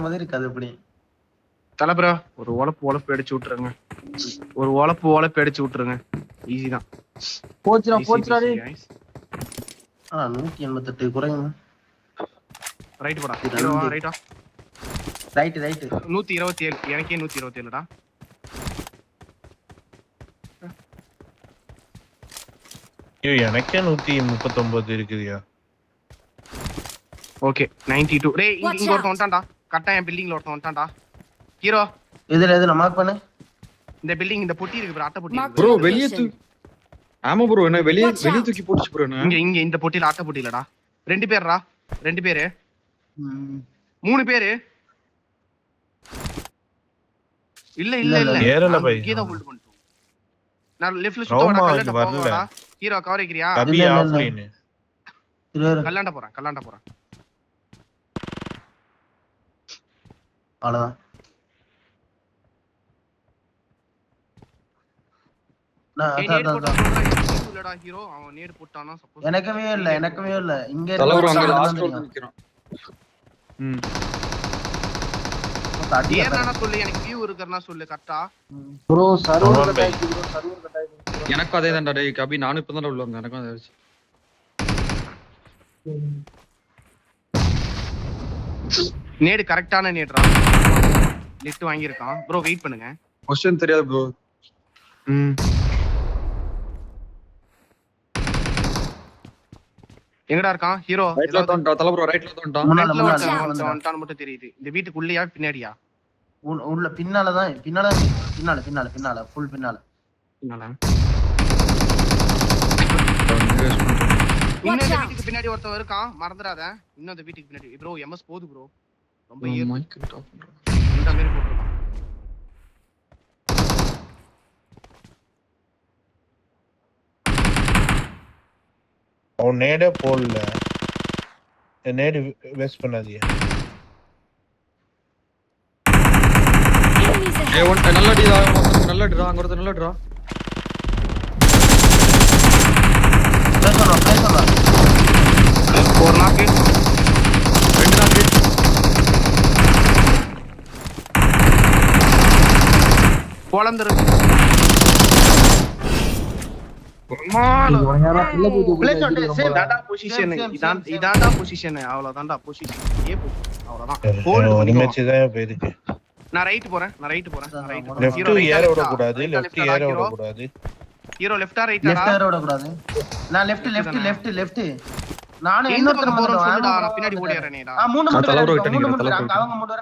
மாதிரி இருக்காது இப்படி. தலப்ரோ ஒரு உழப்பு அடிச்சு விட்டுருங்க. ஒரு உழப்பு அடிச்சு விட்டுருங்க. ஈஸி தான். போச்சுடா டேய். 188 குறைங்க. ரைட் போடா. ஹீரோவா ரைட்டா? ரைட் 127. எனக்கே 127டா. ஐயோ எனக்கே 139 இருக்குதுயா. ஓகே 92. டேய் இங்க ஒருத்தன் வந்துட்டான்டா. கரெக்ட்டா என் பில்டிங்ல ஒருத்தன் வந்துட்டான்டா. ஹீரோ எதுல மார்க் பண்ணு. இந்த பில்டிங் இந்த பொட்டி இருக்கு ப்ரோ. அட்டை பொட்டி. ப்ரோ வெளிய ஆமா ப்ரோ என்ன வெளிய தூக்கி போட்டுச்சு ப்ரோ. இங்க இந்த பொட்டில அட்டை பொட்டிலடா. 2 பேர்டா. 2 பேரு. 3 பேரு. இல்ல ஏறல பை. இங்க தான் ஹோல்ட் பண்ணிட்டோம். நான் லெஃப்ட்ல சுத்த கல்லண்ட போறடா. ஹீரோ கவர் வைக்கிறியா? கபி ஆஃப்லைன். கல்லண்ட போறேன். அவ்வளவுதான். ஹீரோ அவன் நேடு போட்டானா சப்போஸ் எனக்குமே இல்ல இங்க தலைவர் அங்க லாஸ்ட் ரோல நிக்கறான். ஏறனா சொல்லு எனக்கு வியூ இருக்குறனா சொல்லு கரெக்ட்டா. ப்ரோ சர்வர் கட் ஆயிடுச்சு. எனக்கு அதே தான்டா டேய் கபி நானும் இப்பதான் உள்ள வந்தேன். எனக்கும் அதே ஆச்சு. நேடு கரெக்ட்டான நேடுடா. லிஃப்ட் வாங்கி இருக்கான். ப்ரோ வெயிட் பண்ணுங்க. क्वेश्चन தெரியாது ப்ரோ. எங்கடா இருக்கான் ஹீரோ? ரைட்ல தான் தல ப்ரோ ரைட்ல தான் வந்துட்டான் மட்டும் தெரியுது. இந்த வீட்டுக்குள்ளயா பின்னாடியா? உள்ள பின்னால ஃபுல் பின்னால. இன்னொரு வீட்டுக்கு பின்னாடி ஒருத்தன் இருக்கான் மறந்துடாத. இன்னொரு வீட்டுக்கு பின்னாடி ப்ரோ எம்எஸ் போடு ப்ரோ. ரொம்ப மைக் ஆஃப் பண்றேன். இந்த மாதிரி போட்டுருக்கான். அவன் நேடே போடல. நேடு வேஸ்ட் பண்ணாதீங்க. ஏய் ஒன் நல்லடிடா அங்க ஒருத்தன் நல்லடிடா. பேசணும். ஒரு நாக்கு 2 நாக்கு போலந்தரு. இதான்டா பொசிஷன். அவ்வளவுதான்டா பொசிஷன். அவ்வளவுதான். ஹோல்ட் பண்ணிக்கோ. நான் ரைட் போறேன். லெஃப்ட் ஏற விட கூடாது. ஹீரோ லெஃப்ட்டா ரைட்டா? லெஃப்ட் ஏற விட கூடாது. நான் லெஃப்ட். நானே இன்னொருத்தர் போறோம் சொல்லுடா. நான் பின்னாடி ஓடிறேனேடா. 3 மூணு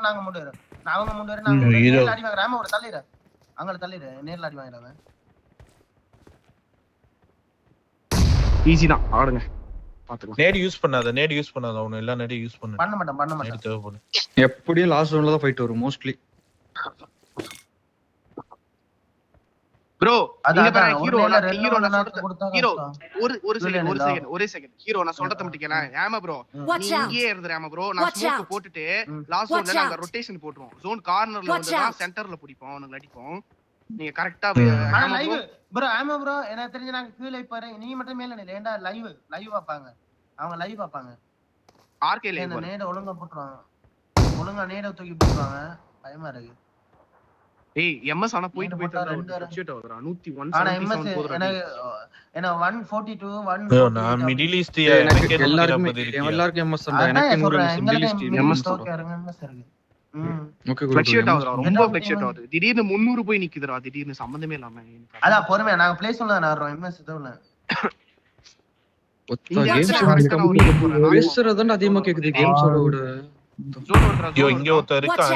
நாங்க மூணு வரேன். நாங்க நேர்ல அடி வாங்குற. ராம ஒரு தள்ளிர. அங்க தள்ளிர. நேர்ல அடி வாங்குறாங்க. ஈஸி தான் ஆடுங்க. பாத்துக்கலாம். நேடு யூஸ் பண்ணாத. அவன எல்லா நேடு யூஸ் பண்ணு. பண்ண மாட்டேன். நேடு தேவைப்படும். எப்படியும் லாஸ்ட் ரவுண்ட்ல தான் ஃபைட் வரும் மோஸ்ட்லி. ப்ரோ நீங்க பாரு ஹீரோ ஒரு செகண்ட் ஹீரோ நான் சொல்றத மட்டும் கேள. ஆமா ப்ரோ நீ இங்கேயே இருந்துற. ஆமா ப்ரோ நான் ஸ்மோக் போட்டுட்டு லாஸ்ட் ரவுண்ட்ல நாங்க ரொட்டேஷன் போட்டுறோம். ஜோன் கார்னர்ல வந்து சென்டர்ல பிடிப்போம். அவனுக்கு அடிப்போம். நீங்க கரெக்ட்டா ஆனா லைவ் ப்ரோ. ஆமா ப்ரோ எனக்கு தெரிஞ்சு நாங்க கீழ பாரு. நீ மட்டும் மேல நில்ல. ஏண்டா லைவ் பாப்பாங்க. அவங்க லைவ் பாப்பாங்க. ஆர்கே லைவ் இந்த நேட ஒழுங்கா போட்டுறாங்க. ஒழுங்கா நேட தூக்கி போடுறாங்க. பயமா இருக்கு. ஏய் எம்எஸ் ஆனா போயிட்டு ஷூட் ஆகுறா. 101 ஆனா எம்எஸ் என்ன 142 1 ப்ரோ நான் மிடில் ஈஸ்ட் எனக்கு எல்லாருக்கும் எம்எஸ் தான். எனக்கு மிடில் ஈஸ்ட் எம்எஸ் தோக்கறங்க எம்எஸ் இருக்கு. ஓகே ஃபிளக்சுவேட் ஆகுறா. ரொம்ப ஃபிளக்சுவேட் ஆகுது. திடீர்னு 300 போய் நிக்குதுடா. திடீர்னு சம்பந்தமே இல்லாம. அதான் பொறுமையா நாங்க ப்ளே சொல்ல ஆடுறோம். எம்எஸ் தோல பேசுறதுன்னு அதிகமா கேக்குது கேம்ஸோட விட. ஐயோ இங்க ஒருத்தர் இருக்கா.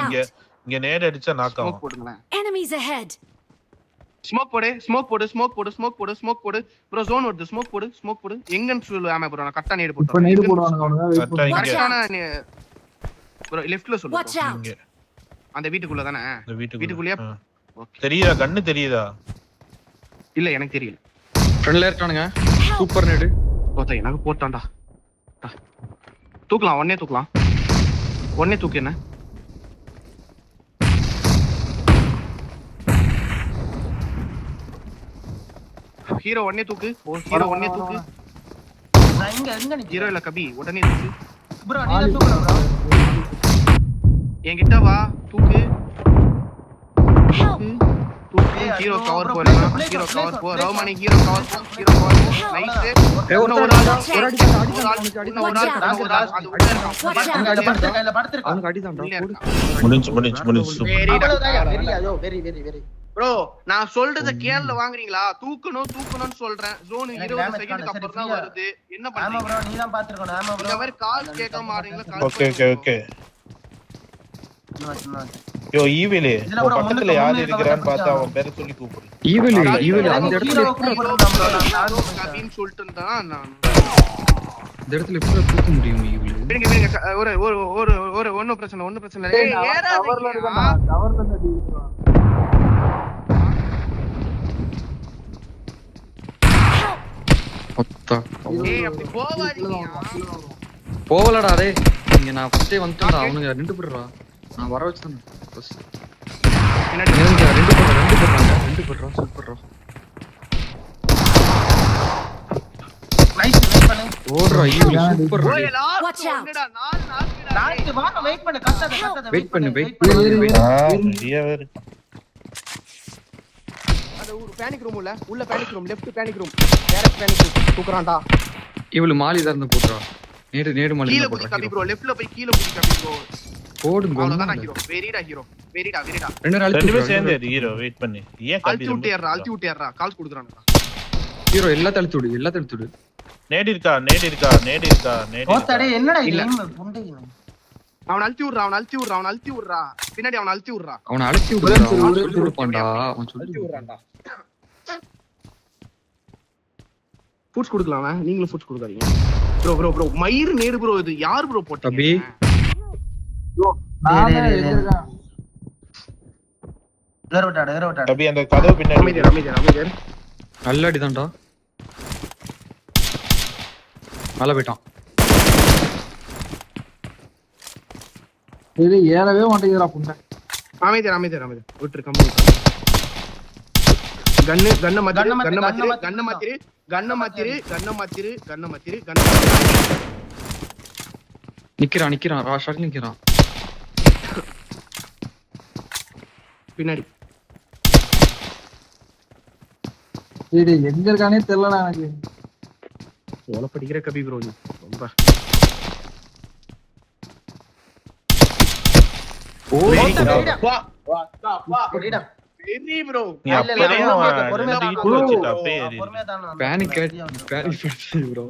இங்க நேட் அடிச்சா நாக் ஆகும். போடுங்களேன். enemies ahead. ஸ்மோக் போடு. ப்ரோ ஜோன் வருது. ஸ்மோக் போடு. எங்கன்னு சொல்லு. ஆமா ப்ரோ நான் கரெக்ட்டா நேட் போடுறேன். இப்ப நேட் போடுவாங்க அவனுங்க. கரெக்ட்டான ப்ரோ லெஃப்ட்ல சொல்லு. இங்க அந்த வீட்டுக்குள்ள தானே? இந்த வீட்டுக்குள்ளயா? ஓகே. தெரியுதா? கண்ணு தெரியுதா? இல்ல எனக்கு தெரியல. ஃப்ரண்ட்ல இருக்கானுங்க. Super NAT. போடா எனக்கு போட்டான்டா. தூக்கலாம். ஒண்ணே தூக்கு என்ன? ஹீரோ ஒண்ணே தூக்கு. நான் இங்க ஹீரோ இல்ல கபி உடனே தூக்கு. ப்ரோ நீங்க தூக்குங்க ப்ரோ. என்கிட்ட வா தூக்கு ஹீரோ கவர் போறேன் ஹீரோ கவர் போ ரவுமணி ஹீரோ கவர் போ நைஸ் ஒரு ஆள் அவனுக்கு அடிதான்டா முடிஞ்சு வெரி ப்ரோ நான் சொல்றத கேள்ல வாங்குறீங்களா தூக்கணும்னு சொல்றேன் ஜோன் 20 செகண்டுக்கு அப்புறம் தான் வருது என்ன பண்றீங்க ப்ரோ நீ தான் பாத்துக்கணும் ஆமா ப்ரோ இந்த மாதிரி கால் கேட்க மாட்டீங்களா ஓகே யோ ஈவிலே பக்கத்துல யார் இருக்கறான்னு பார்த்தா அவன் பேரை சொல்லி கூப்பிடு ஈவில் அந்த இடத்துல அப்படின்னு சொல்லிட்டு தான் நான் இந்த இடத்துல எப்படி தூக்க முடியும் ஈவில் இருங்க ஒரு ஒண்ணும் பிரச்சனை ஏய் கவர்ல இருக்கடா பத்தா ஏய் அப்படி போவாதீங்க போவலடா டேய் இங்க நான் ஃபர்ஸ்டே வந்துட்டேன்டா அவனுங்க ரெண்டு பேர்டா நான் வர வச்சேன் ஃபர்ஸ்ட் என்னடா ரெண்டு பேர்டா சூப்பர்டா நைஸ் வெயிட் பண்ணு ஓடுறா ஈவில் சூப்பர்டா என்னடா நாலு லாஸ்ட் வா வெயிட் பண்ணு கட்டாத வெயிட் பண்ணு அது ஒரு பேனிக் ரூம் உள்ள panic room left panic room direct panic room தூக்குறான்டா ஈவில் மாலி தான் இருந்து போடுறா நேடு மாலி கீழ குதி கபி ப்ரோ லெஃப்ட்ல போய் கீழ குதி கபி ப்ரோ போடுங்க அவ்வளவுதான் ஹீரோ வெரிடா ரெண்டு பேரும் சேர்ந்து ஹீரோ வெயிட் பண்ணி ஏன் அல்டி விட்டேறா கால்ஸ் குடுக்குறான்டா ஹீரோ எல்லாத்தையும் தடுத்து விடு நேடி இருக்கா ஓத்தடே என்னடா இது புண்டை அவன் அழுத்தி விடுறா பின்னாடி அவன் அழுத்தி விடுறா அவனை அழுத்தி விடுறான்டா அவன் அழுத்தி விடுறான்டா ஃபுட்ஸ் கொடுக்கலாமா நீங்களும் ஃபுட்ஸ் கொடுக்காதீங்க ப்ரோ மயிர் நேடு ப்ரோ இது யார் ப்ரோ போட்டீங்க தம்பி தம்பி அந்த கதவு பின்னாடி அமைதியா நல்ல அடிதான்டா மேல போயிட்டான் இது ஏறவே மாட்டேங்குதுடா புண்டை அமைதியா விட்டுரு கம்பெனி கண்ண மாத்திரு நிக்கிறான் ராஷாக்கு நிக்கிறான் பின்னாடி இது எங்க இருக்கானே தெரியலடா எனக்கு எவ்வளவு படிக்கிற கபி ப்ரோ நீ ரொம்ப வெரி ப்ரோ நீ அப்படியே பேனிக் ப்ரோ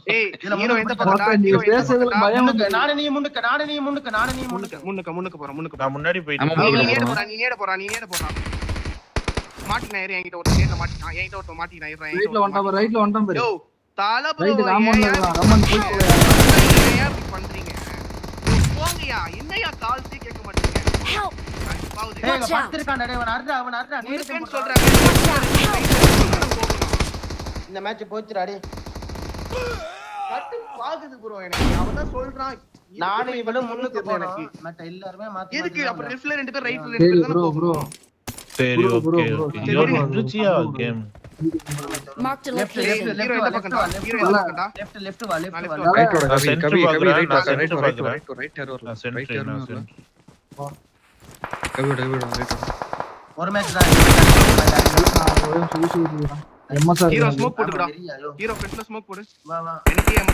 ஏய் ஹீரோ எந்த பக்கம்டா நீ பேசுறதுல பயம் நானே நீ முன்னுக்கு போறேன் நான் முன்னாடி நீ நேட போறா மாட்டினா ஏறி என்கிட்ட ஒரு நேட்ல மாட்டினா என்கிட்ட ஒரு மாட்டினா ஏறேன் ரைட்ல வண்டான் பாரு யோ தால ப்ரோ ரைட் ராமன் ரமன் போய் ஏன் பண்றீங்க போங்கயா என்னையா கால்ஸே கேட்க மாட்டீங்க ஏய் பத்திருக்கான்டா டேய் அவன் அர்றா நீங்க சொல்றாங்க இந்த மேட்ச் போச்சுடா டேய் கட்டு பாக்குது ப்ரோ எனக்கு அவன் தான் சொல்றான் நானே இவளும் முன்னுக்கு போறேன் மத்த எல்லாரும் மாத்தி எதுக்கு அப்ப லெஃப்ட்ல ரெண்டு பேர் ரைட்ல ரெண்டு பேர் தான போறோம் சரி ஓகே யோ ருச்சியா game Marked a left location. Hero எந்த பக்கம்டா ஹீரோ எந்த பக்கம்டா லெஃப்ட் வா ரைட் ஓட கவி ரைட் ஒரு மேட்ச் தான் எம்எஸ்ஆர் ஹீரோ ஸ்மோக் போடுடா ஹீரோ ஃப்ரண்ட்ல ஸ்மோக் போடு வா எனக்கு எம்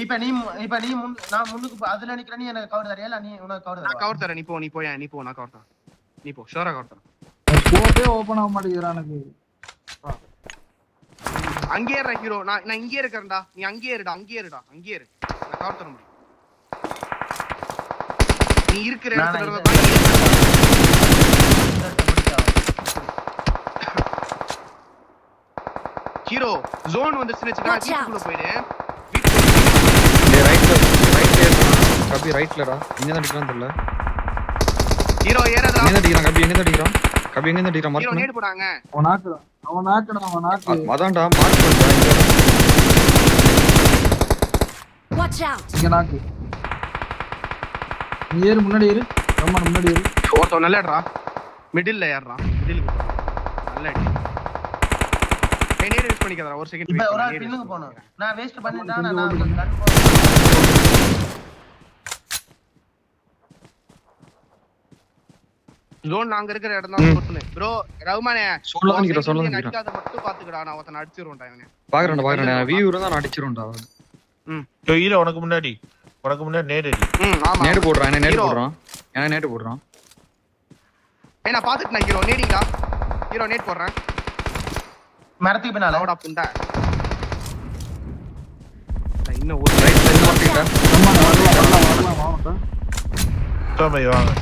இப்ப நீ நான் முன்னுக்கு அதுல நிக்கற நீ எனக்கு கவர் தரையா நீ உனக்கு கவர் நான் கவர் தரேன் நீ போ நான் கவர் தரேன் நீ போ ஷோரா கவர் தரேன் ஸ்கோப்பே ஓபன் ஆக மாட்டேங்குதுடா எனக்கு அங்கேயே இரு ஹீரோ நான் இங்கேயே இருக்கறேன்டா நீ அங்கேயே இருடா அங்கேயே இரு நான் கவர் தர முடியும் நீ இருக்கிற இடத்துல தான் ஹீரோ ஜோன் வந்துச்சுன்னு வெச்சுடா வீட்டுக்குள்ள போயிடு கபி ரைட்லடா இங்க தான் அடிக்கிறான் தெரியல ஹீரோ ஏறடா எங்க அடிக்கிறான் கபி எங்க அடிக்கிறான் ஹீரோ மார்க் நேடு போறாங்க அவன் நாக்கு அதான்டா மார்க் பண்றான் Watch out. இங்க நாக்கு நீ ஏறு முன்னாடி ஏறு ரமன் முன்னாடி ஏறு ஓட்டோ நல்லடா மிடில்ல ஏறடா மிடிலுக்கு நல்ல அடி நேடு யூஸ் பண்ணிக்கறா ஒரு செகண்ட் இப்ப ஒரு ஆள் பின்னுக்கு போணும் நான் வேஸ்ட் பண்ணிட்டான் நான் கன் ஜோன் நாங்க இருக்கிற இடம் தான் சொல்லுங்க ப்ரோ. ரகுமானே சொல்ல நிக்கிறேன் அடிக்காத மட்டும் பாத்துக்கடா, நான் ஒருத்தன் அடிச்சிரோம்டா இவனே. பாக்குறேன் வியூ இருந்தா நான் அடிச்சிரோம்டா. ஹீரோ உனக்கு முன்னாடி நேடு அடி. ஆமா நேடு போடுறான் என்ன நேடு போடுறான் ஏய் நான் பாத்துட்டேன் ஹீரோ நேடிங்கடா. ஹீரோ நேட் போடுறேன் மரத்துக்கு பின்னால லவுடா புண்டா. நான் இன்னும் ஒரு ரைட்ல இருந்து மாட்டிட்டேன். வரலாம். சோமை வாங்க.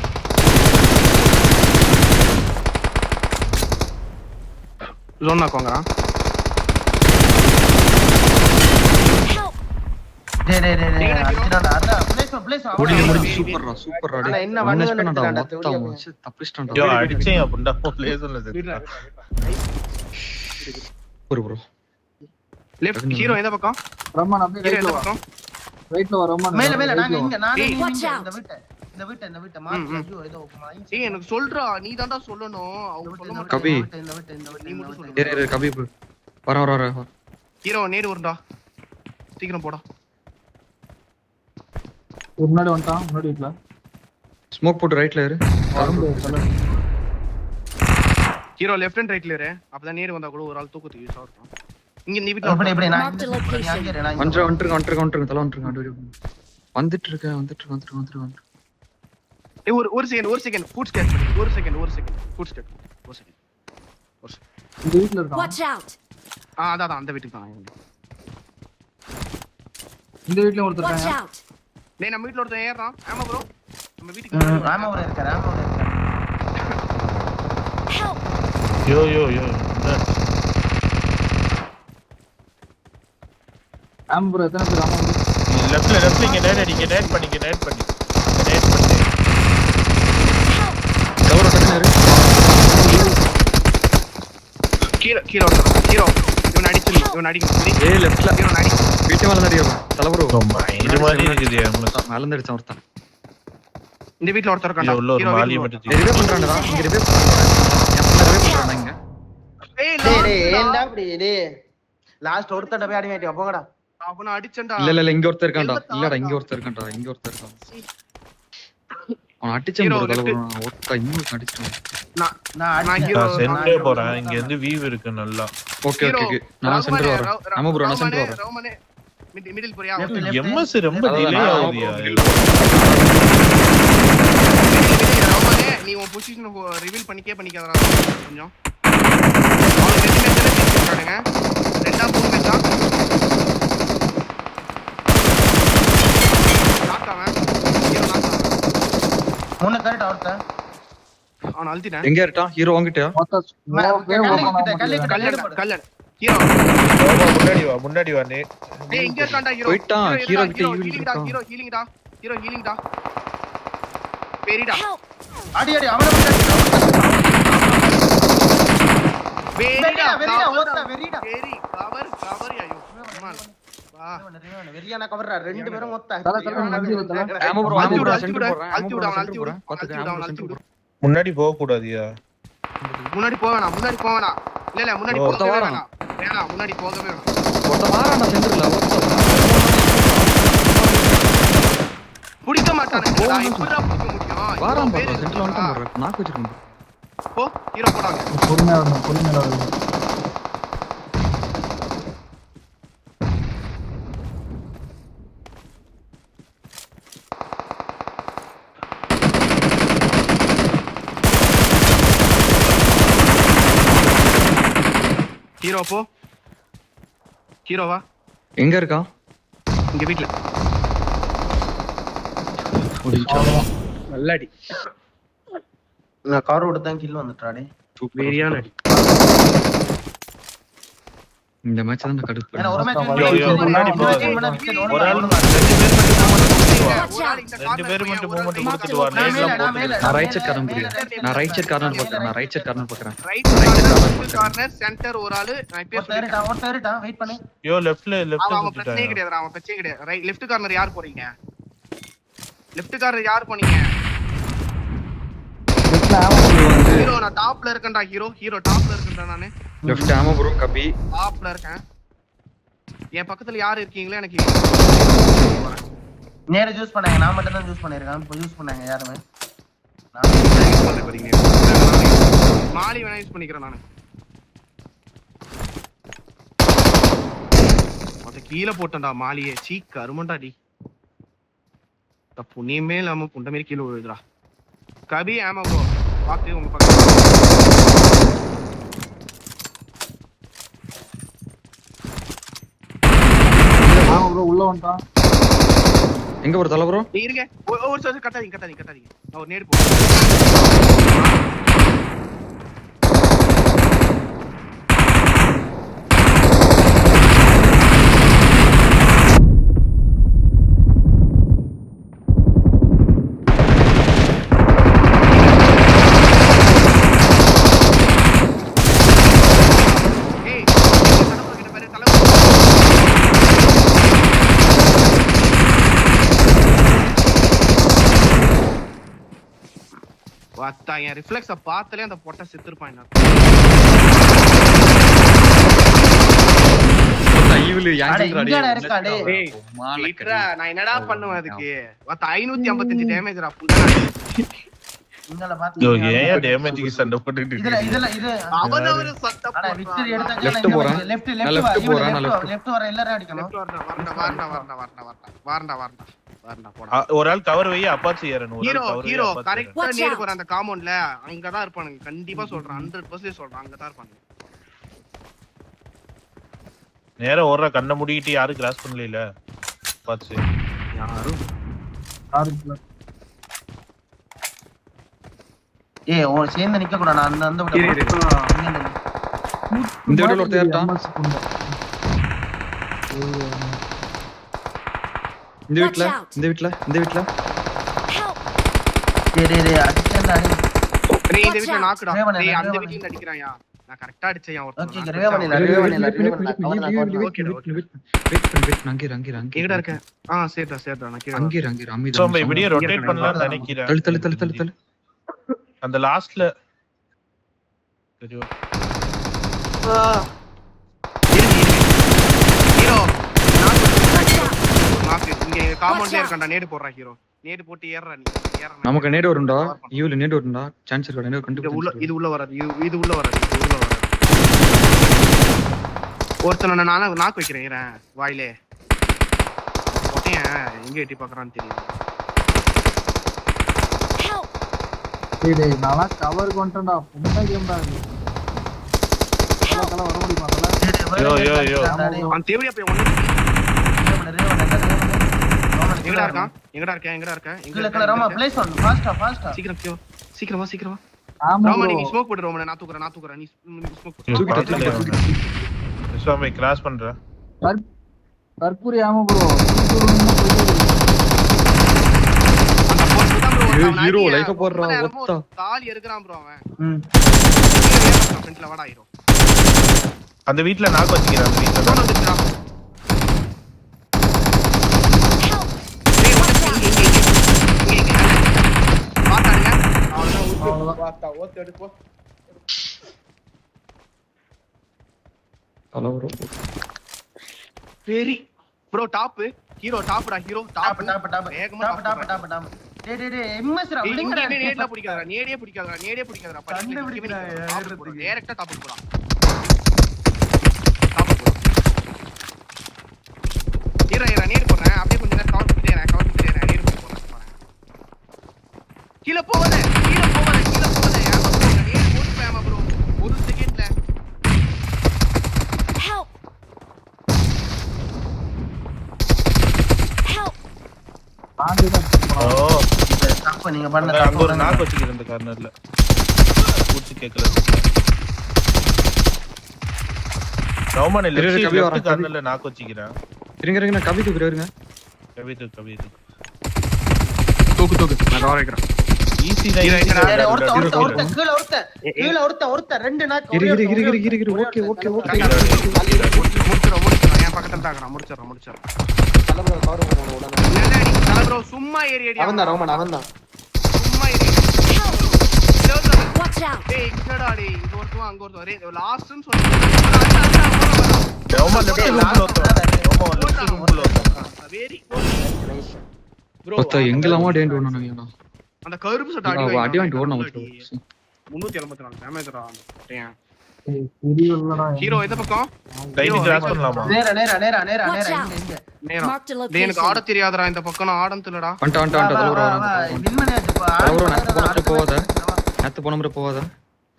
ஜோன் நாக்கோங்கடா. டேய் அடிச்சாடா. அட ப்ளேஸ் முடிஞ்சு சூப்பர்ரா ஆனா டேய். என்ன ஒன்னு பண்ணுவேன்னு பண்ணடா தெரியலடா, மொத்தம் தெரியல. தப்பிச்சிட்டேன்டா. யோ அடிச்சேன் அப்படிண்டா பிளேஸ்ல செத்தான். ப்ரோ லெஃப்ட் ஹீரோ எந்த பக்கம்? ரமன் அப்படியே ஹீரோ ரைட்ல எந்த வா. பக்கம்? ரைட்ல வா ரமன். மேல நாங்க இங்க டேய், இந்த வீட்டை மாத்தி ஐயோ ஏதோ ஏய் எனக்கு சொல்றா, நீ தான்டா சொல்லணும். அவங்க சொல்ல மாட்டாங்க. கபி. இந்த வீட்டை நீ மட்டும் சொல்லு. இரு கபீப் வர ஹீரோ நேடு வரும்டா, சீக்கிரம் போடா. ஒரு முன்னாடி வந்துட்டான் முன்னாடி வீட்ல. ஸ்மோக் போட்டு ரைட்ல இரு. ஹீரோ லெஃப்ட் அண்ட் ரைட்ல இரு, அப்பதான் நேடு வந்தா கூட ஒரு ஆள் தூக்கத்துக்கு யூஸ் ஆகும். இங்க நீ வீட்ல எப்படி நான் Marked a location. வந்துருங்க தல வந்துட்டு இருக்கேன். ஏய் ஒரு செகண்ட் ஃபுட் ஸ்டெப் ஒரு செகண்ட் ஃபுட் ஸ்டெப் இந்த வீட்ல இருக்கான். Watch out! அதான் அந்த வீட்டுக்கு தான். இந்த வீட்ல ஒருத்தர் Watch இருக்காங்க. out! டேய் நம்ம வீட்ல ஒருத்தன் ஏறறான். ஆமா ப்ரோ நம்ம வீட்டுக்கு ராம ஒரு இருக்காரு. Help! யோ ஆமா ப்ரோ எத்தனை பேர் ஆமா ப்ரோ. லெஃப்ட்ல இங்க நேட் பண்ணி கவர் டக்குனு இரு. கீழ ஒருத்தன். ஹீரோ இவன் அடிக்கணும். ஏய் லெஃப்ட்ல ஹீரோ அடி. வீட்டு மேல நடியா தல ப்ரோ. இது மாதிரி இருக்குது உங்களுக்கு. மேல இருந்து அடிச்சான் ஒருத்தன். இந்த வீட்ல ஒருத்தர் இருக்கான்டா. உள்ள ஒரு ஹீரோ மாலி வீட்ல. மட்டும் ரிவே பண்றானடா. இங்க ரிவே பண்றானடா. ரிவே பண்றானே இங்க. ஏய் டேய் ஏன்டா அப்படி டேய் லாஸ்ட் ஒருத்தட போய் அடி வாங்கிட்டு போங்கடா. அவன அடிச்சேன்டா. இல்ல இங்க ஒருத்தர் இருக்கான்டா. இல்லடா இங்க ஒருத்தர் இருக்கான். அவன் அடிச்சேன் ப்ரோ தல ப்ரோ. ஒருத்த இன்னும் அடிச்சான். நான் ஹீரோ சென்டர் போறேன். இங்க இருந்து வியூ இருக்கு நல்லா. ஓகே நான் சென்டர் வரேன். ஆமா ப்ரோ நான் சென்டர் வரேன். ரகுமானே மிடில் போறியா? எம்எஸ் ரொம்ப டிலே ஆகுதுயா. ரகுமானே நீ உன் பொசிஷன் ரிவீல் பண்ணிக்காதடா கொஞ்சம். அவங்க ரெண்டு மேட்ச்ல ஜெயிச்சிருக்கானுங்க. ரெண்டா மூணு மேட்சா நாக்காவன். ஹீரோ நாக்காவன். மூணு கரெக்ட் அவர்ட்ட. அவன் அழுத்திட்டேன். எங்க இருக்கான் ஹீரோ வாங்கிட்டியா? கல்லன் ஹீரோ முன்னாடி வா நீ. டேய் இங்க இருக்கான்டா ஹீரோ. போய்ட்டான். ஹீரோ கிட்ட ஹீலிங்டா. பெரிடா. அடி அவன வெரிடா வெரி கவர் ஐயோ. வா வெரியானா கவர்றா ரெண்டு பேரும் மொத்த. ஆமா ப்ரோ அழுத்தி விடு, சென்டர் போறேன். அழுத்தி விடு. பாத்துக்க. முன்னாடி போக கூடாதியா. முன்னாடி போவேனா இல்ல முன்னாடி ஒருத்த போகவே வாரான். வேணாம் முன்னாடி போகவே வேணாம். ஒருத்த வாரான்டா சென்டர்ல. புடிக்க மாட்டானுங்க. நான் எப்படிடா புடிக்க முடியும்? வாரான் பாரு சென்டர்ல வந்துட்டான் பாரு. நாக்கு வச்சிருக்கேன். போ ஹீரோ போடாங்க. பொறுமையா வரணும். ஹீரோ போ. ஹீரோவா எங்க இருக்கான்? இங்க வீட்ல. நல்லடி. நான் கவர் விட்டு கில் வந்துட்டாடே. வெரியான அடி. இந்த மேட்ச் தான் கடுப்பு. ஏன்னா ஒரு மேட்ச் ஒரு ஆள் ரெண்டு பேர் மட்டும் மூவ்மெண்ட் கொடுத்துட்டு வா. நான் ரைட் சைடு கார்னர் பார்க்கறேன். ரைட் கார்னர் சென்டர் ஒரு ஆளு. நான் இப்பவே ஒருத்தேரிட்டா வெயிட் பண்ணு. யோ லெஃப்ட்ல அவன் பிரச்சனை கிடையாது. அவன் பிரச்சனை கிடையாது. ரைட் லெஃப்ட் கார்னர் யார் போறீங்க? லெஃப்ட் கார்னர் யார் போனீங்க? ஹீரோ நான் டாப்ல இருக்கேன்டா. ஹீரோ டாப்ல இருக்கேன்டா. நானு லெஃப்ட் ஆமா ப்ரோ கபி டாப்ல இருக்கேன். என் பக்கத்துல யார் இருக்கீங்களோ எனக்கு நேரா யூஸ் பண்ணாங்க. நான் மட்டும் தான் யூஸ் பண்ணிருக்கேன். இப்போ யூஸ் பண்ணாங்க யாருமே. மாலி வேணா யூஸ் பண்ணிக்கிறேன் நானு. மொத்த கீழே போட்டேன்டா மாலியே. சீ கருமண்டாடி. புண்ணியமே இல்லாம புண்ட மாரி கீழே விழுதுடா. கபி ஆமா ப்ரோ. பாத்து உங்க பக்கம். ஆமா ப்ரோ உள்ள வந்துட்டான். எங்க ஒரு தலை ப்ரோ? இருங்க. ஒரு சார் கட்டாதீங்க. நான் ஒரு நேடு போ. வாத்தா என் ரிஃப்ளெக்ஸ பார்த்தாலே அந்த பொட்ட செத்துருப்பான். நான் என்னடா பண்ணுவேன் அதுக்கு? 555 டேமேஜ்டா புண்டா. இங்கல பாத்து ஏன் டேமேஜ்க்கு சண்டை போட்டுட்டு இது அவனவர சட்ட போறா. விக்டரி எடுத்தா லெஃப்ட் போறேன். லெஃப்ட் வர எல்லாரும் அடிக்கணும். வரண்டா போடா. ஒரு ஆள் கவர் வை அப்பாச்சி ஏறணும். ஹீரோ கரெக்ட்டா நேடு போற அந்த காம்பவுண்ட்ல அங்க தான் இருப்பானுங்க. கண்டிப்பா சொல்றேன் 100% சொல்றேன் அங்க தான் இருப்பானுங்க. நேரா ஓடுற கண்ண மூடிட்டு யாரும் கிராஸ் பண்ணல அப்பாச்சி. யாரும் ஏய் ஓ சேர்ந்து நிக்க கூடாது. நான் அந்த விட இந்த வீட்ல ஒருத்தன் ஏறட்டான். இந்த வீட்ல டேய் அடிச்சேன்டா. டேய் இந்த வீட்ல நாக்குடா. டேய் அந்த வீட்ல அடிக்கறான்யா. நான் கரெக்ட்டா அடிச்சேன் ஒருத்தன். ஓகே ரேவனில எங்கடா இருக்க? சேட்டா நான் கீழ. அங்க அமீர் சோ நம்ம இப்படியே ரொட்டேட் பண்ணலாம்னு நினைக்கிறேன். தள்ளு அந்த லாஸ்ட்ல தெரியும். ஹீரோ நாக்கு இங்க காம்பவுண்ட்ல இருக்கடா. நேடு போடுறா ஹீரோ. நேடு போட்டு ஏறறா நீ. நமக்கு நேடு வரும்டா. யூல நேடு வரும்டா. சான்ஸ் இருக்கா? நேடு கண்டுபிடிச்சு. இது உள்ள வராது. இது உள்ள வராது. ஒருத்தன நான் நாக்கு வைக்கிறேன். ஏறேன் வாயிலே. ஒட்டையன் எங்க எட்டி பார்க்கறான்னு தெரியும். டேய் நாளா கவர் கொண்டடா. புண்டா கேம்டா இது. கல வர முடியுமா? யோ அந்த தேவடியா போய் ஒண்ணு. எங்கடா இருக்க? எங்க ராமா ப்ளேஸ் பண்ணு. ஃபாஸ்டா சீக்கிரம் வா. ஆமா ராமா நீ ஸ்மோக் போடு. ராமா நான் தூக்குறேன். நீ ஸ்மோக் போடு. சுவாமி கிராஸ் பண்ற. கற்பூரி ஆமா ப்ரோ. ஹீரோ லைக் போடுறா. ஒத்தா தாலி எடுக்கறான் ப்ரோ அவன். ஃப்ரண்ட்ல வாடா ஹீரோ. அந்த வீட்ல நாக்கு வச்சிக்கிறான். அந்த வீட்ல போன் வந்துடா. இங்க பாத்தாங்க. அவ்வளவுதான் பாத்தா ஓத்து எடுப்போ. Hello bro. Very bro top hero டாப்டா. Hero top. டேய் எம்எஸ் ரா விடுங்கடா. நேடியே பிடிக்காதடா. டைரக்டா டாப் போடா. ஏறா நேடு போறேன். அப்படியே கொஞ்ச நேரம் கவர் பண்ணிட்டே இருக்கேன். நேடு போறேன். கீழ போவாதே. ஆமா ப்ரோ. நேடு போட்டு போயாமா ப்ரோ. ஒரு செகண்ட்ல. Help! ஓ தப்பு நீங்க பண்ண அங்க ஒரு நாக்கு வச்சிக்கிறேன் இந்த கார்னர்ல. பூச்சி கேக்கல. ரவுமன் லெஃப்ட் கார்னர்ல நாக்கு வச்சிக்கிறேன். இருங்க நான் கவி தூக்குறேன். கவி தூக்கு நான் கவர் வைக்கிறேன். ஈஸி தான். கீழ ஒருத்த ரெண்டு நாக்கு. ஓகே முடிச்சிரோம். என் பக்கத்துல தாக்குறான். முடிச்சிரோம். தலப்ரோ கவர் பண்ணு உடனே. தலப்ரோ சும்மா ஏறி அடி. அவன்தான் ரோமன். சும்மா ஏறி. Watch out! டேய் இங்கடா டேய். இங்க ஒருத்தன் அங்க ஒருத்தன். லாஸ்ட்னு சொல்றேன். ரவுமன் லெஃப்ட் வெரி நைஸ். ப்ரோ ஒத்த எங்கலாமா டேண்ட் பண்ணனும். அந்த கருப்பு சட்டை அடி வாங்கிட்டு ஓடணும் 384 டேமேஜ்ரா டேன் தெரியலடா. ஹீரோ எந்த பக்கம் டைனி கிராஸ் பண்ணலாமா? நேரா Watch out. இங்க நேரா Marked a டேய் எனக்கு ஆட location. தெரியாதுடா இந்த பக்கம் நான் ஆடம் தெரியலடா வந்துட்டு தலைவரோ வின் பண்ணியாச்சு பா. தலைவரோ நேத்து போன முறை போவாத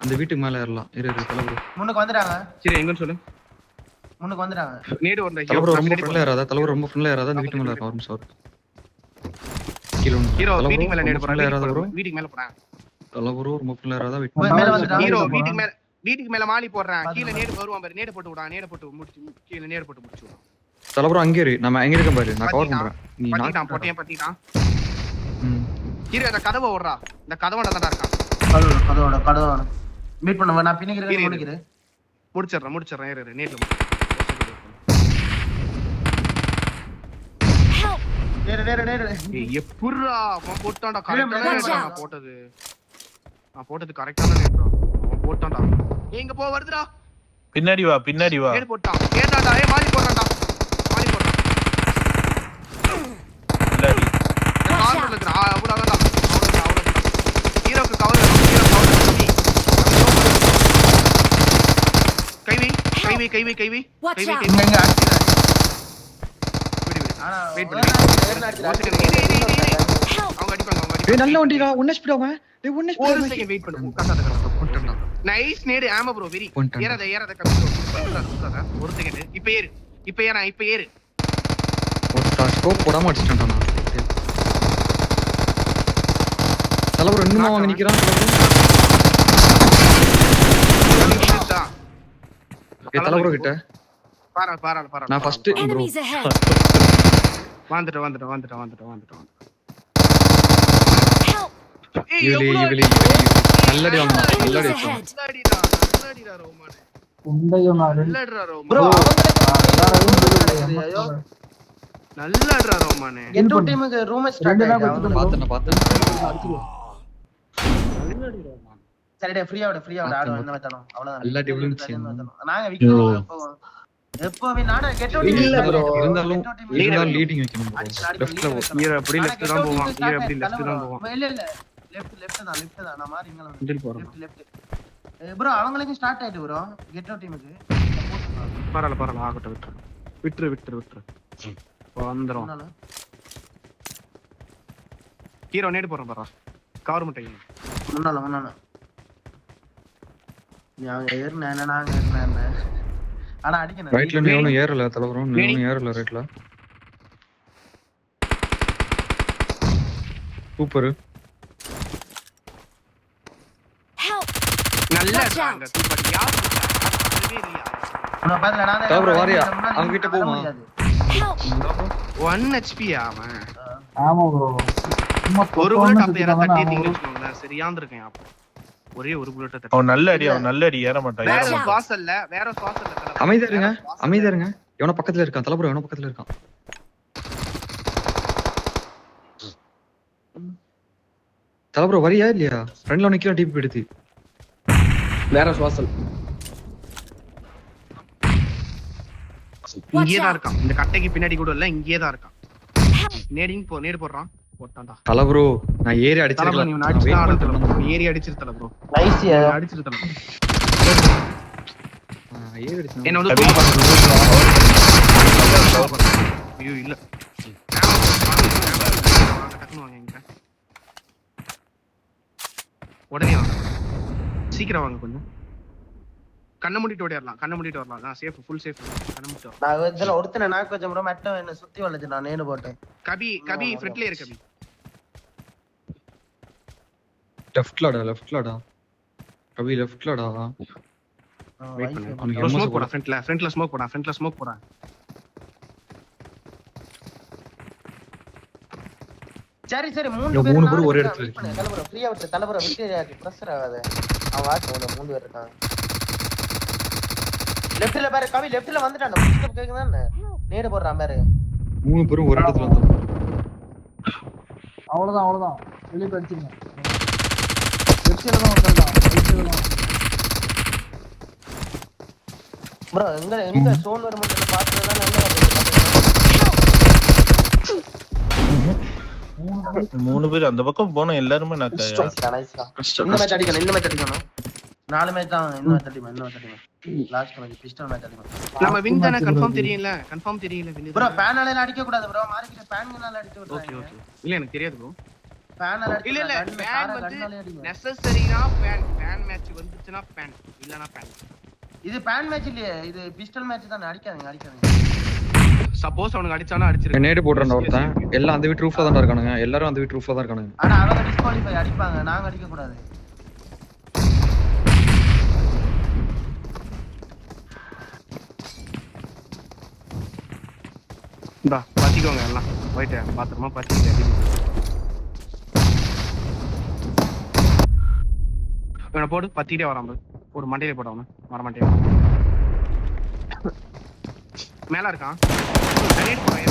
அந்த வீட்டுக்கு மேல ஏறலாம் தலைவரோ முன்னுக்கு வந்துட்டாங்க. சரி எங்கன்னு சொல்லு முன்னுக்கு வந்துட்டாங்க. நேடு வந்த தலைவரோ ரொம்ப ஃப்ரெண்ட்லியா ஏறாத தலைவரோ ரொம்ப ஃப்ரெண்ட்லியா ஏறாத அந்த வீட்டு மேல இருக்க ஒரு நிமிஷம் ஹீரோ வீட்டுக்கு மேல நேடு போறா வீட்டுக்கு மேல போறா தலைவரோ ரொம்ப ஃப்ரெண்ட்லியா ஏறாத மேல வந்துட்டாங்க. ஹீரோ வீட்டுக்கு மேல மாலி போடுறேன் கீழ நேடு வருவான் பாரு நேடு போட்டு விடா நேடு போட்டு முடிச்சு கீழ நேடு போட்டு முடிச்சு விடு தலைவரோ அங்கே இரு நம்ம எங்க இருக்கோம் பாரு நான் கவர் பண்றேன் நீ பட்டிட்டான் பட்டிட்டான் ஹீரோ இந்த கதவை ஓடுறா இந்த கதவண்ட தான்டா இருக்கான் கதவோட மீட் பண்ணுவேன். நான் பின்னிக்கிறேன் முடிக்கிறேன். முடிச்சிடுறேன் இரு நேட்ல நேரு எப்புறா அவன் போட்டான்டா Watch கரெக்ட்டா out. நான் போட்டது கரெக்ட்டான நேட்ரா அவன் போட்டான்டா எங்க போ வருதுடா பின்னாடி வா நேடு போட்டான் ஏடாடா மாலி போறான்டா இல்லாடி கார்ல இருக்கா அவ்வளவுதான் ஹீரோக்கு கவர் கைவி Watch out. இங்க அடிச்சிராங்க. ஆனா வெயிட் Help. அவங்க அடிப்பாங்க ஏய் நல்ல வண்டிடா 1 ஸ்பீட் அவன் டேய் 1 ஒரு ஸ்பீட் செகண்ட் வெயிட் பண்ணு உட்கார்ந்து நைஸ் நேடு ஆமா ப்ரோ வெரி ஏறத கம்மி ஒரு செகண்ட் இப்ப ஏறு ஒரு ஸ்கோப் போடாம அடிச்சிட்டான்டா நான் தலைவர் இன்னும் வாங்க நிக்கிறான் தலைவர் கிட்ட பாரா நான் ஃபர்ஸ்ட் ப்ரோ Enemies ahead. வந்துட்டேன் Help. இவளி நல்லடி வாங்க நல்லடி Enemies ahead. நல்லடிடா ரோமானே உண்டையும் நான் நல்லடிடா ரோமானே ப்ரோ நல்லடிடா ரோமானே எட்டு டீமுக்கு ரூம் ஸ்டார்ட் ஆயிடுச்சு. பார்த்தேன் சரிடா ஃப்ரீயா விட ஆடு என்ன வச்சாலும் அவ்வளவுதான். எல்லா டெவலப்மென்ட்ஸ் நாங்க விக்கணும் எப்பவே நானே கெட்டோ டீம் இல்ல bro. இருந்தாலும் லீடிங் வைக்கணும் லெஃப்ட்ல ஹீரோ அப்படி லெஃப்ட் தான் போவான் ஹீரோ அப்படி லெஃப்ட் தான் போவான் இல்ல லெஃப்ட் தான் நான் மாறி இங்க இதில் போறோம் லெஃப்ட் ப்ரோ அவங்களுக்கு ஸ்டார்ட் ஆயிட்டு ப்ரோ கெட்டோ டீமுக்கு பரவாயில்ல ஆகட்டும் விட்டுரு வந்துரும் ஹீரோ நேடு போறோம் பாரா கவர் மட்டும் முன்னால நான் ஏறன நாங்க ஏறன ஆனா அடிக்கணும் ரைட்ல நீ ஏறல தலைவரும் நீ ஏறல ரைட்ல சூப்பர் Help. நல்ல அங்க சூப்பர் யார் இல்லையா நான் பாத்தல நான் தலைவர் வாரியா அவங்க கிட்ட போமா Help. 1 HP அவன் ஆமா ப்ரோ. சும்மா ஒரு புல்லட் அப்ப யாரா தட்டிட்டீங்கன்னு வெச்சுக்கோங்க சரியாந்து இருக்கேன் அப்ப ஒரே ஒரு புல்லட் தட்டி அவன் நல்ல அடி ஏற மாட்டான் வேற வாசல்ல தல அமைதியா இருங்க எவனோ பக்கத்துல இருக்கான் தலைவர் எவனோ பக்கத்துல இருக்கான் தலைவர் வரியா இல்லையா ஃப்ரெண்ட்ல நிக்கிற டிபி எடுத்து வேற சுவாசல் இங்கே தான் இருக்கான் இந்த கட்டைக்கு பின்னாடி கூட இல்ல இங்கே தான் இருக்கான் நேடு போடுறான் போட்டான்டா தலைவரோ நான் ஏறி தலபா நீ அடிச்சிருக்கலாம் நீ ஏறி அடிச்சிருத்தல ப்ரோ நைஸ் அடிச்சிருத்தல ஏறி அடிச்சேன் என்ன வந்து ஐயோ இல்ல உடனே வாங்க சீக்கிரம் வாங்க கொஞ்சம் கண்ண மூடிட்டு வரலாம் நான் சேஃப் ஃபுல் சேஃப் கண்ண மூடிட்டு நான் இதல ஒருத்தனை நாக்கு வச்ச ப்ரோ மட்ட என்ன சுத்தி வளைச்சு நான் நேடு போட்டேன் கபி ஃப்ரண்ட்ல இரு லெஃப்ட்லடா கவி லெஃப்ட்லடா வெயிட் பண்ணு ஸ்மோக் போடா ஃப்ரண்ட்ல ஸ்மோக் போடா சரி மூணு பேர் ஒரு இடத்துல இருக்காங்க தலைவர ஃப்ரீயா விட்டு தலைவர விட்டு பிரஷர் ஆகாத அவன் வாட்ச் மூணு பேர் இருக்காங்க லெஃப்ட்ல பாரு கவி லெஃப்ட்ல வந்துட்டான் புஷ்அப் கேக்குதானே நேடு போடுறான் பாரு மூணு பேரும் ஒரு இடத்துல வந்தாங்க அவ்வளவுதான் வெளிய போயிடுங்க. லெஃப்ட்ல தான் வந்தா ப்ரோ எங்க சோன் வர மட்டும் பாத்துறதா நல்லா 3 பேர் அந்த பக்கம் போன எல்லாருமே நாக்காயா. இந்த மேட்ச் அடிக்கணும் 4 மேட்ச் தான். இந்த மேட்ச் அடிக்கணும் லாஸ்ட் மேட்ச் பிஸ்டல் மேட்ச் அடிக்கணும். நம்ம வின் தான கன்ஃபார்ம் தெரியல வின் ப்ரோ பேனால அடிக்க கூடாது ப்ரோ. மார்க்கிட்ட பேனால அடிச்சு விட்டுறாங்க. ஓகே இல்ல எனக்கு தெரியாது ப்ரோ. பேனால அடிக்க இல்ல பேன் வந்து நெசசரினா பேன் மேட்ச் வந்துச்சுனா பேன் இல்லனா பேன். இது பேன் மேட்ச் இல்லையே, இது பிஸ்டல் மேட்ச் தான். அடிக்காதீங்க. சப்போஸ் அவனுக்கு அடிச்சானா அடிச்சிரு. நேடு போடுறேன் ஒருத்தன். எல்லாம் அந்த வீட்டு ரூஃப்ல தான் இருக்கானுங்க. எல்லாரும் அந்த வீட்டு ரூஃப்ல தான் இருக்கானுங்க. ஆனா அவங்க டிஸ்குவாலிஃபை அடிப்பாங்க, நாங்க அடிக்க கூடாது. இந்தா பாத்திக்கோங்க எல்லாம். போயிட்டு பாத்திரமா பாத்திங்க. இவனை போடு பத்திட்டே வராம ஒரு மண்டையில போடாம வர மாட்டேன். மேல இருக்கான். கிரேட் போறேன்.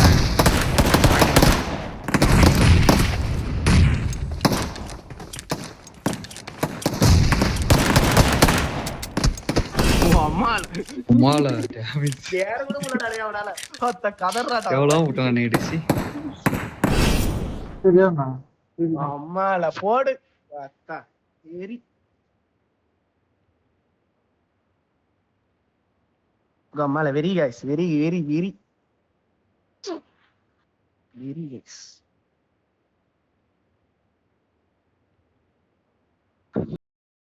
உமால டேமேஜ் ஏற கூட முடியல அவனால. ஒத்த கதறாடா. எவ்வளவு விட்டான் நேடிசி. சரியாண்ணா அம்மால போடு. அத்தா ஏறி கம்மால வெரி गाइस வெரி guys.